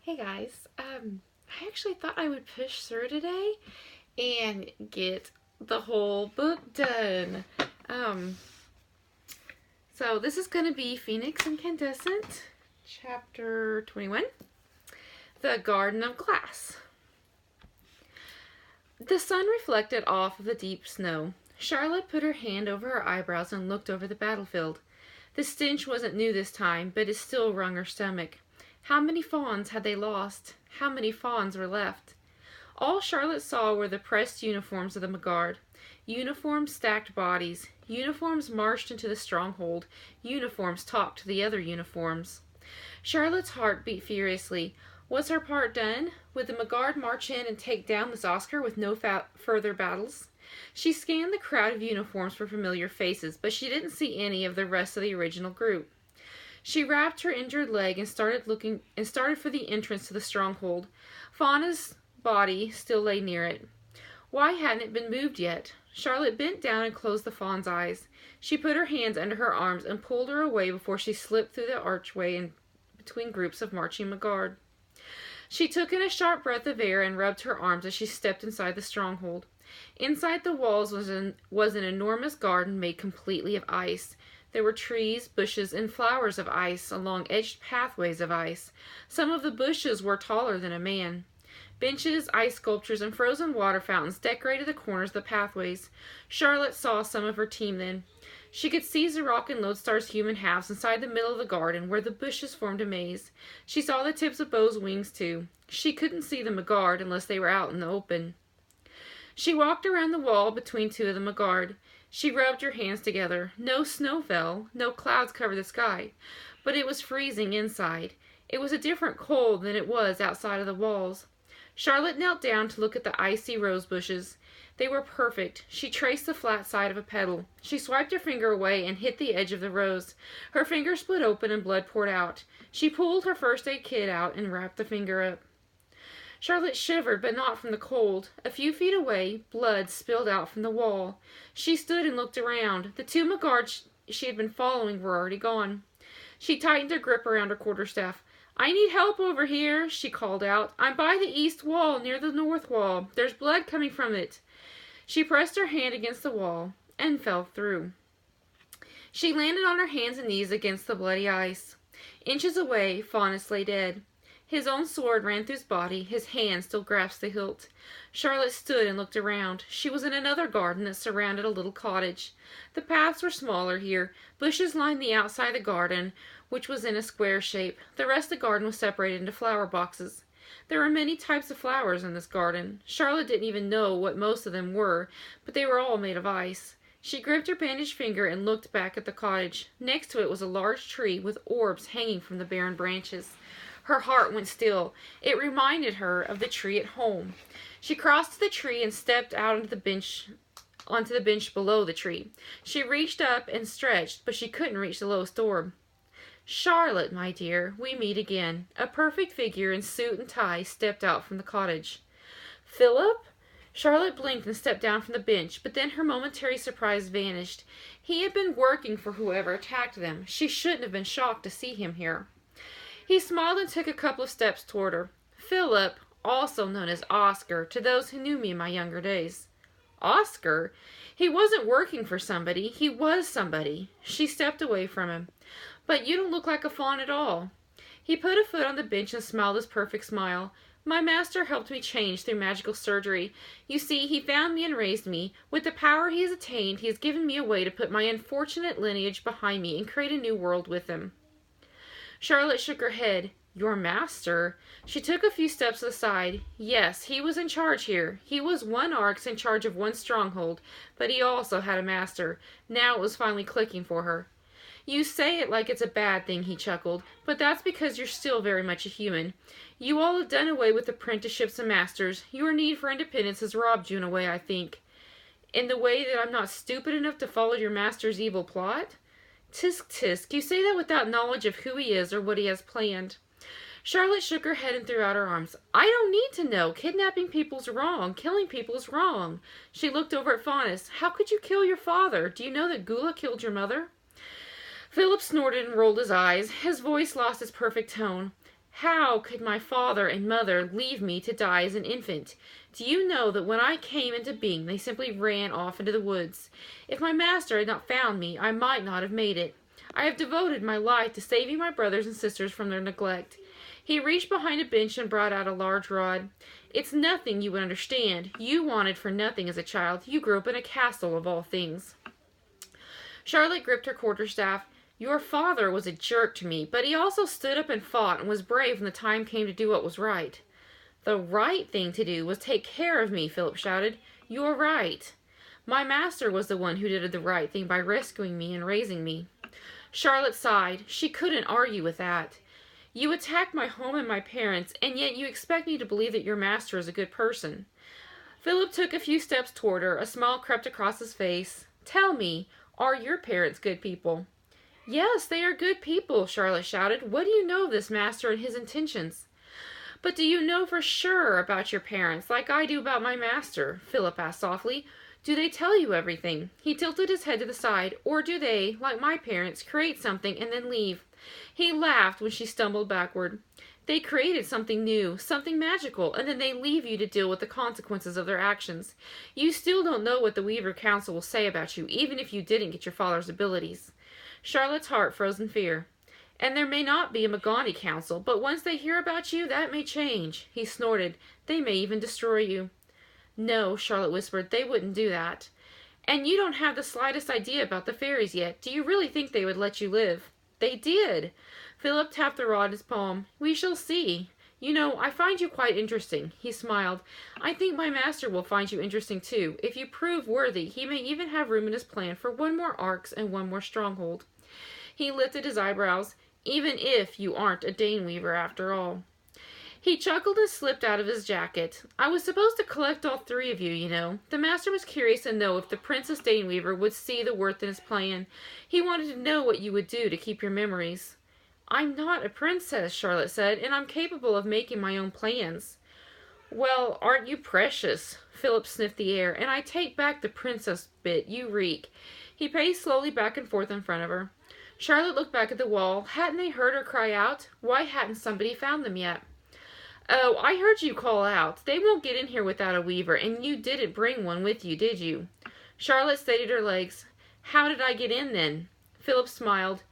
Hey guys, I actually thought I would push through today and get the whole book done. Um, so this is going to be Phoenix Incandescent, chapter 21, The Garden of Glass. The sun reflected off of the deep snow. Charlotte put her hand over her eyebrows and looked over the battlefield. The stench wasn't new this time, but it still wrung her stomach. How many fawns had they lost? How many fawns were left? All Charlotte saw were the pressed uniforms of the Magard. Uniforms stacked bodies. Uniforms marched into the stronghold. Uniforms talked to the other uniforms. Charlotte's heart beat furiously. Was her part done? Would the Magard march in and take down this Oscar with no further battles? She scanned the crowd of uniforms for familiar faces, but she didn't see any of the rest of the original group. She wrapped her injured leg and started for the entrance to the stronghold. Fauna's body still lay near it. Why hadn't it been moved yet? Charlotte bent down and closed the fawn's eyes. She put her hands under her arms and pulled her away before she slipped through the archway and between groups of marching Magard. She took in a sharp breath of air and rubbed her arms as she stepped inside the stronghold. Inside the walls was an enormous garden made completely of ice. There were trees, bushes, and flowers of ice along edged pathways of ice. Some of the bushes were taller than a man. Benches, ice sculptures, and frozen water fountains decorated the corners of the pathways. Charlotte saw some of her team then. She could see Zarok and Lodestar's human halves inside the middle of the garden where the bushes formed a maze. She saw the tips of Bo's wings too. She couldn't see the Magard unless they were out in the open. She walked around the wall between two of the Magard. She rubbed her hands together. No snow fell, no clouds covered the sky, but it was freezing inside. It was a different cold than it was outside of the walls. Charlotte knelt down to look at the icy rose bushes. They were perfect. She traced the flat side of a petal. She swiped her finger away and hit the edge of the rose. Her finger split open and blood poured out. She pulled her first aid kit out and wrapped the finger up. Charlotte shivered, but not from the cold. A few feet away, blood spilled out from the wall. She stood and looked around. The two Magards she had been following were already gone. She tightened her grip around her quarterstaff. "I need help over here," she called out. "I'm by the east wall, near the north wall. There's blood coming from it." She pressed her hand against the wall and fell through. She landed on her hands and knees against the bloody ice. Inches away, Faunus lay dead. His own sword ran through his body. His hand still grasped the hilt. Charlotte stood and looked around. She was in another garden that surrounded a little cottage. The paths were smaller here. Bushes lined the outside of the garden, which was in a square shape. The rest of the garden was separated into flower boxes. There were many types of flowers in this garden. Charlotte didn't even know what most of them were, but they were all made of ice. She gripped her bandaged finger and looked back at the cottage. Next to it was a large tree with orbs hanging from the barren branches. Her heart went still. It reminded her of the tree at home. She crossed to the tree and stepped out onto the bench below the tree. She reached up and stretched, but she couldn't reach the lowest orb. "Charlotte, my dear, we meet again." A perfect figure in suit and tie stepped out from the cottage. "Philip?" Charlotte blinked and stepped down from the bench, but then her momentary surprise vanished. He had been working for whoever attacked them. She shouldn't have been shocked to see him here. He smiled and took a couple of steps toward her. "Philip, also known as Oscar, to those who knew me in my younger days." Oscar? He wasn't working for somebody. He was somebody. She stepped away from him. "But you don't look like a fawn at all." He put a foot on the bench and smiled his perfect smile. "My master helped me change through magical surgery. You see, he found me and raised me. With the power he has attained, he has given me a way to put my unfortunate lineage behind me and create a new world with him." Charlotte shook her head. "Your master?" She took a few steps aside. Yes, he was in charge here. He was one Arx in charge of one stronghold, but he also had a master. Now it was finally clicking for her. "You say it like it's a bad thing," he chuckled, "but that's because you're still very much a human. You all have done away with apprenticeships and masters. Your need for independence has robbed you in a way, I think." "In the way that I'm not stupid enough to follow your master's evil plot?" "Tisk, tisk, you say that without knowledge of who he is or what he has planned." Charlotte shook her head and threw out her arms. "I don't need to know. Kidnapping people's wrong. Killing people's wrong." She looked over at Faunus. "How could you kill your father? Do you know that Gula killed your mother?" Philip snorted and rolled his eyes. His voice lost its perfect tone. How could my father and mother leave me to die as an infant? Do you know that when I came into being, they simply ran off into the woods? If my master had not found me, I might not have made it. I have devoted my life to saving my brothers and sisters from their neglect. He reached behind a bench and brought out a large rod. It's nothing you would understand. You wanted for nothing as a child. You grew up in a castle of all things. Charlotte gripped her quarterstaff. Your father was a jerk to me, but he also stood up and fought and was brave when the time came to do what was right. The right thing to do was take care of me, Philip shouted. You're right. My master was the one who did the right thing by rescuing me and raising me. Charlotte sighed. She couldn't argue with that. You attacked my home and my parents, and yet you expect me to believe that your master is a good person. Philip took a few steps toward her. A smile crept across his face. Tell me, are your parents good people? Yes, they are good people, Charlotte shouted. What do you know of this master and his intentions? But do you know for sure about your parents, like I do about my master? Philip asked softly. Do they tell you everything? He tilted his head to the side. Or do they, like my parents, create something and then leave? He laughed when she stumbled backward. They created something new, something magical, and then they leave you to deal with the consequences of their actions. You still don't know what the Weaver Council will say about you, even if you didn't get your father's abilities. Charlotte's heart froze in fear. And there may not be a Magani Council, but once they hear about you, that may change. He snorted. They may even destroy you. No, Charlotte whispered, they wouldn't do that. And you don't have the slightest idea about the fairies yet. Do you really think they would let you live? They did. Philip tapped the rod in his palm. We shall see. You know, I find you quite interesting. He smiled. I think my master will find you interesting too. If you prove worthy, he may even have room in his plan for one more Arx and one more stronghold. He lifted his eyebrows. Even if you aren't a Dane Weaver after all. He chuckled and slipped out of his jacket. I was supposed to collect all three of you, you know. The master was curious to know if the Princess Dane Weaver would see the worth in his plan. He wanted to know what you would do to keep your memories. I'm not a princess, Charlotte said, and I'm capable of making my own plans. Well, aren't you precious? Philip sniffed the air, and I take back the princess bit. You reek. He paced slowly back and forth in front of her. Charlotte looked back at the wall. Hadn't they heard her cry out? Why hadn't somebody found them yet? Oh, I heard you call out. They won't get in here without a weaver, and you didn't bring one with you, did you? Charlotte steadied her legs. How did I get in, then? Philip smiled.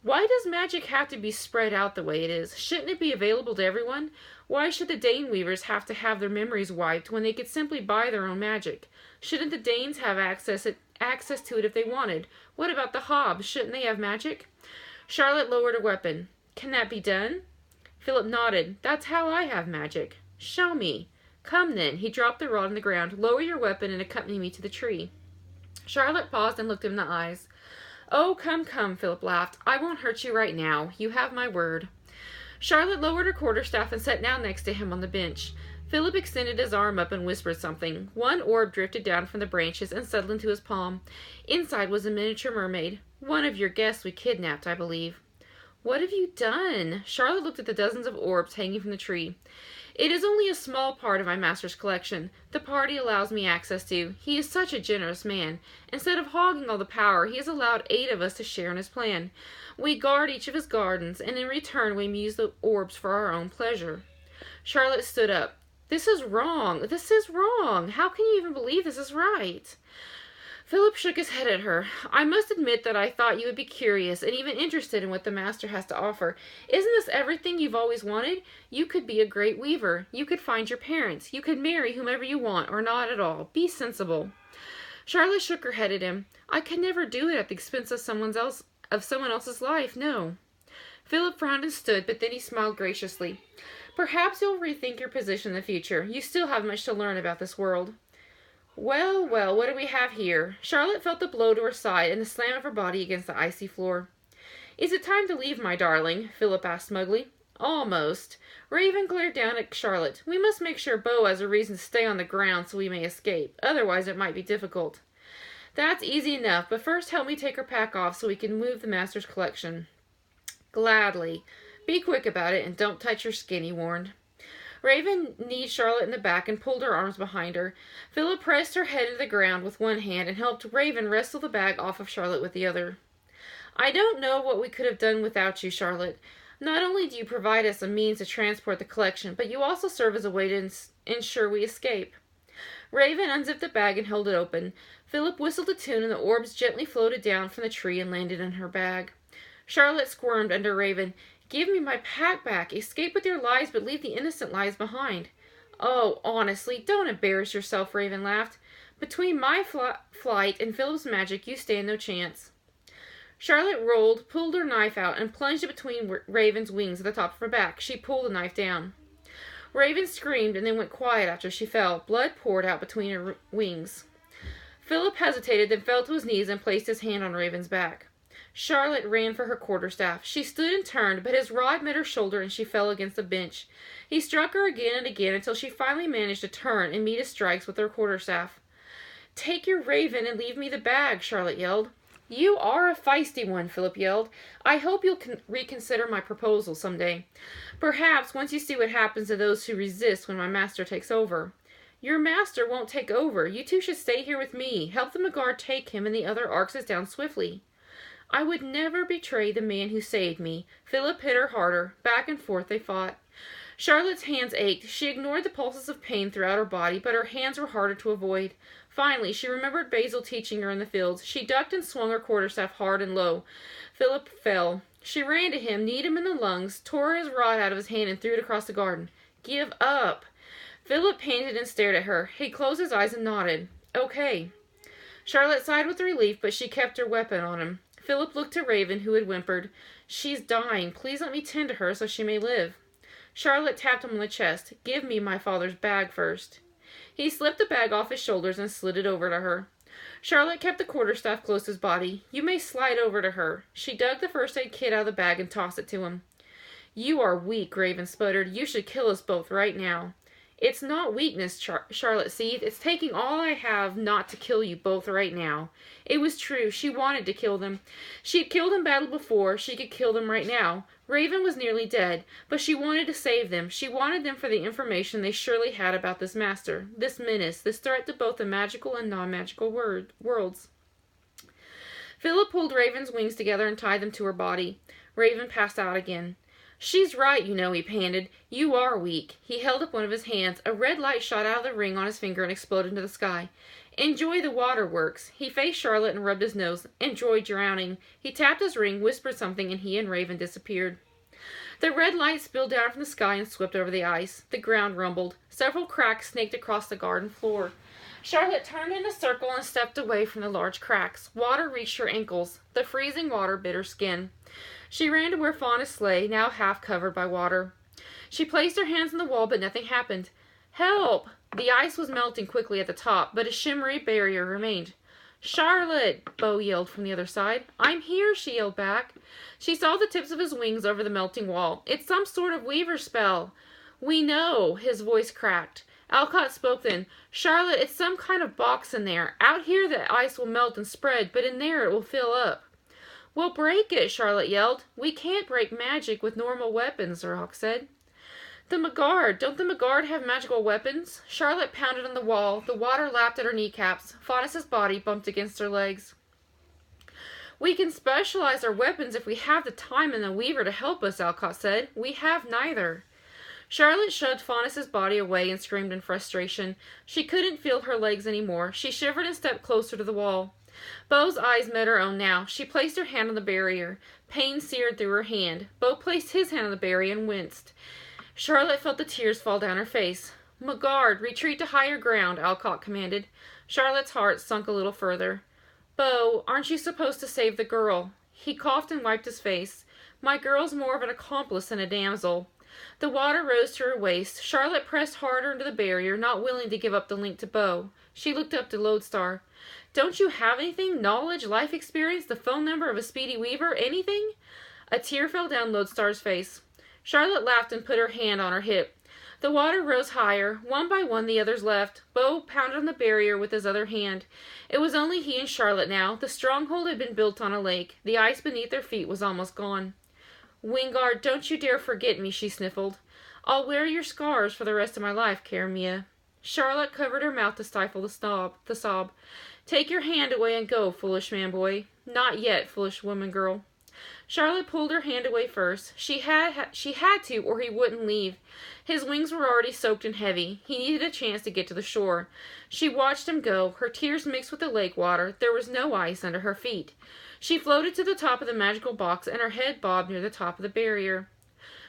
Why does magic have to be spread out the way it is? Shouldn't it be available to everyone? Why should the Dane Weavers have to have their memories wiped when they could simply buy their own magic? Shouldn't the Danes have access to it if they wanted? What about the Hobbs? Shouldn't they have magic? Charlotte lowered her weapon. Can that be done? Philip nodded. That's how I have magic. Show me. Come then. He dropped the rod on the ground. Lower your weapon and accompany me to the tree. Charlotte paused and looked him in the eyes. Oh, come, come, Philip laughed. I won't hurt you right now. You have my word. Charlotte lowered her quarterstaff and sat down next to him on the bench. Philip extended his arm up and whispered something. One orb drifted down from the branches and settled into his palm. Inside was a miniature mermaid. One of your guests we kidnapped, I believe. What have you done? Charlotte looked at the dozens of orbs hanging from the tree. It is only a small part of my master's collection. The party allows me access to. He is such a generous man. Instead of hogging all the power, he has allowed 8 of us to share in his plan. We guard each of his gardens, and in return we use the orbs for our own pleasure. Charlotte stood up. This is wrong. This is wrong. How can you even believe this is right? Philip shook his head at her. I must admit that I thought you would be curious and even interested in what the master has to offer. Isn't this everything you've always wanted? You could be a great weaver. You could find your parents. You could marry whomever you want, or not at all. Be sensible. Charlotte shook her head at him. I could never do it at the expense of someone else's life, no. Philip frowned and stood, but then he smiled graciously. Perhaps you'll rethink your position in the future. You still have much to learn about this world. Well, well, what do we have here? Charlotte felt the blow to her side and the slam of her body against the icy floor. Is it time to leave, my darling? Philip asked smugly. Almost. Raven glared down at Charlotte. We must make sure Bo has a reason to stay on the ground so we may escape. Otherwise it might be difficult. That's easy enough, but first help me take her pack off so we can move the master's collection. Gladly. Be quick about it and don't touch your skin, he warned. Raven kneed Charlotte in the back and pulled her arms behind her. Philip pressed her head into the ground with one hand and helped Raven wrestle the bag off of Charlotte with the other. I don't know what we could have done without you, Charlotte. Not only do you provide us a means to transport the collection, but you also serve as a way to ensure we escape. Raven unzipped the bag and held it open. Philip whistled a tune and the orbs gently floated down from the tree and landed in her bag. Charlotte squirmed under Raven. Give me my pack back. Escape with your lives, but leave the innocent lives behind. Oh, honestly, don't embarrass yourself, Raven laughed. Between my flight and Philip's magic, you stand no chance. Charlotte rolled, pulled her knife out, and plunged it between Raven's wings at the top of her back. She pulled the knife down. Raven screamed and then went quiet after she fell. Blood poured out between her wings. Philip hesitated, then fell to his knees and placed his hand on Raven's back. Charlotte ran for her quarterstaff. She stood and turned, but his rod met her shoulder and she fell against the bench. He struck her again and again until she finally managed to turn and meet his strikes with her quarterstaff. Take your Raven and leave me the bag, Charlotte yelled. You are a feisty one, Philip yelled. I hope you'll reconsider my proposal someday. Perhaps once you see what happens to those who resist when my master takes over. Your master won't take over. You two should stay here with me. Help the Magard take him and the other Arxes down swiftly. I would never betray the man who saved me. Philip hit her harder. Back and forth they fought. Charlotte's hands ached. She ignored the pulses of pain throughout her body, but her hands were harder to avoid. Finally, she remembered Basil teaching her in the fields. She ducked and swung her quarterstaff hard and low. Philip fell. She ran to him, kneed him in the lungs, tore his rod out of his hand, and threw it across the garden. Give up. Philip panted and stared at her. He closed his eyes and nodded. Okay. Charlotte sighed with relief, but she kept her weapon on him. Philip looked to Raven, who had whimpered, She's dying. Please let me tend to her so she may live. Charlotte tapped him on the chest. Give me my father's bag first. He slipped the bag off his shoulders and slid it over to her. Charlotte kept the quarterstaff close to his body. You may slide over to her. She dug the first aid kit out of the bag and tossed it to him. You are weak, Raven sputtered. You should kill us both right now. It's not weakness, Charlotte seethed. It's taking all I have not to kill you both right now. It was true. She wanted to kill them. She had killed in battle before. She could kill them right now. Raven was nearly dead, but she wanted to save them. She wanted them for the information they surely had about this master, this menace, this threat to both the magical and non-magical worlds. Philip pulled Raven's wings together and tied them to her body. Raven passed out again. She's right, you know, he panted. You are weak. He held up one of his hands. A red light shot out of the ring on his finger and exploded into the sky. Enjoy the waterworks. He faced Charlotte and rubbed his nose. Enjoy drowning. He tapped his ring, whispered something, and he and Raven disappeared. The red light spilled down from the sky and swept over the ice. The ground rumbled. Several cracks snaked across the garden floor. Charlotte turned in a circle and stepped away from the large cracks. Water reached her ankles. The freezing water bit her skin. She ran to where Faunus lay, now half covered by water. She placed her hands on the wall, but nothing happened. Help! The ice was melting quickly at the top, but a shimmery barrier remained. Charlotte! Bo yelled from the other side. I'm here, she yelled back. She saw the tips of his wings over the melting wall. It's some sort of weaver spell. We know, his voice cracked. Alcott spoke then. Charlotte, it's some kind of box in there. Out here the ice will melt and spread, but in there it will fill up. We'll break it, Charlotte yelled. We can't break magic with normal weapons, Rock said. The Magard. Don't the Magard have magical weapons? Charlotte pounded on the wall. The water lapped at her kneecaps. Faunus's body bumped against her legs. We can specialize our weapons if we have the time and the weaver to help us, Alcott said. We have neither. Charlotte shoved Faunus's body away and screamed in frustration. She couldn't feel her legs anymore. She shivered and stepped closer to the wall. Bo's eyes met her own now. She placed her hand on the barrier. Pain seared through her hand. Bo placed his hand on the barrier and winced. Charlotte felt the tears fall down her face. Magard, retreat to higher ground, Alcott commanded. Charlotte's heart sunk a little further. Bo, aren't you supposed to save the girl? He coughed and wiped his face. My girl's more of an accomplice than a damsel. The water rose to her waist. Charlotte pressed harder into the barrier, not willing to give up the link to Bo. She looked up to Lodestar. Don't you have anything? Knowledge, life experience, the phone number of a speedy weaver, anything? A tear fell down Lodestar's face. Charlotte laughed and put her hand on her hip. The water rose higher. One by one the others left. Bo pounded on the barrier with his other hand. It was only he and Charlotte now. The stronghold had been built on a lake. The ice beneath their feet was almost gone. Wingard, don't you dare forget me, she sniffled. I'll wear your scars for the rest of my life, Karamia. Charlotte covered her mouth to stifle the sob. Take your hand away and go, foolish man boy. Not yet, foolish woman girl. Charlotte pulled her hand away first. She had to, or he wouldn't leave. His wings were already soaked and heavy. He needed a chance to get to the shore. She watched him go. Her tears mixed with the lake water. There was no ice under her feet. She floated to the top of the magical box, and her head bobbed near the top of the barrier.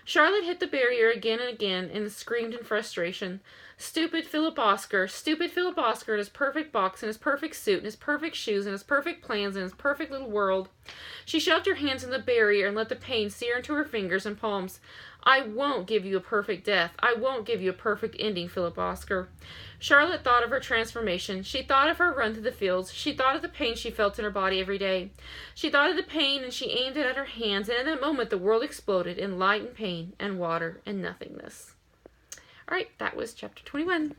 Charlotte hit the barrier again and again and screamed in frustration. Stupid Philip Oscar and his perfect box and his perfect suit and his perfect shoes and his perfect plans and his perfect little world. She shoved her hands in the barrier and let the pain sear into her fingers and palms. I won't give you a perfect death. I won't give you a perfect ending, Philip Oscar. Charlotte thought of her transformation. She thought of her run through the fields. She thought of the pain she felt in her body every day. She thought of the pain and she aimed it at her hands, and in that moment the world exploded in light and pain and water and nothingness. All right, that was chapter 21.